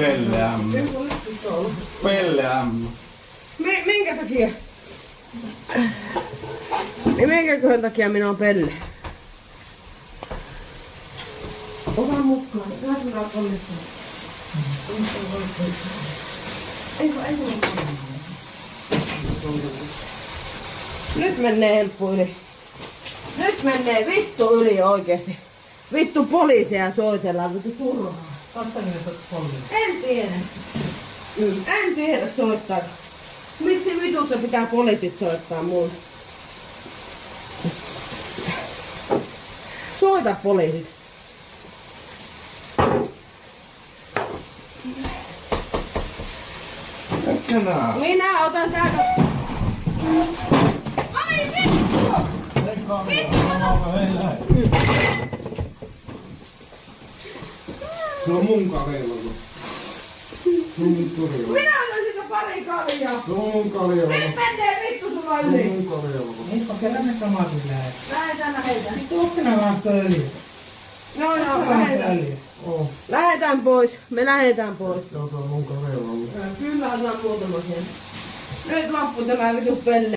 Pelleämmä. Pelleämmä. Minkä takia? Niin minkäköhän takia minä on Pelle? Ota mukaan. Lähdetään konetta. Eikö nyt menee helppo yli. Nyt menee vittu yli oikeesti. Vittu poliisia soitellaan, vittu turhaa. En tiedä. En tiedä soittaa. Miksi vitussa pitää poliisit soittaa mulle? Soita poliisit. Minä otan täältä. Ai vittu! Se on mun kaljalla. Minä otan sitä pari kaljaa. Se on mun kaljalla. Nyt menee vittu sulla yli. Se on mun kaljalla. Eipä kerran ne tomatit lähet. Lähetään. Tuokkina vaan öljyä. No, lähetään. Lähetään pois. Me lähetään pois. Joo, se on mun kaljalla. Kyllä otan muutama sen. Nyt loppu tämä vitu Pelle.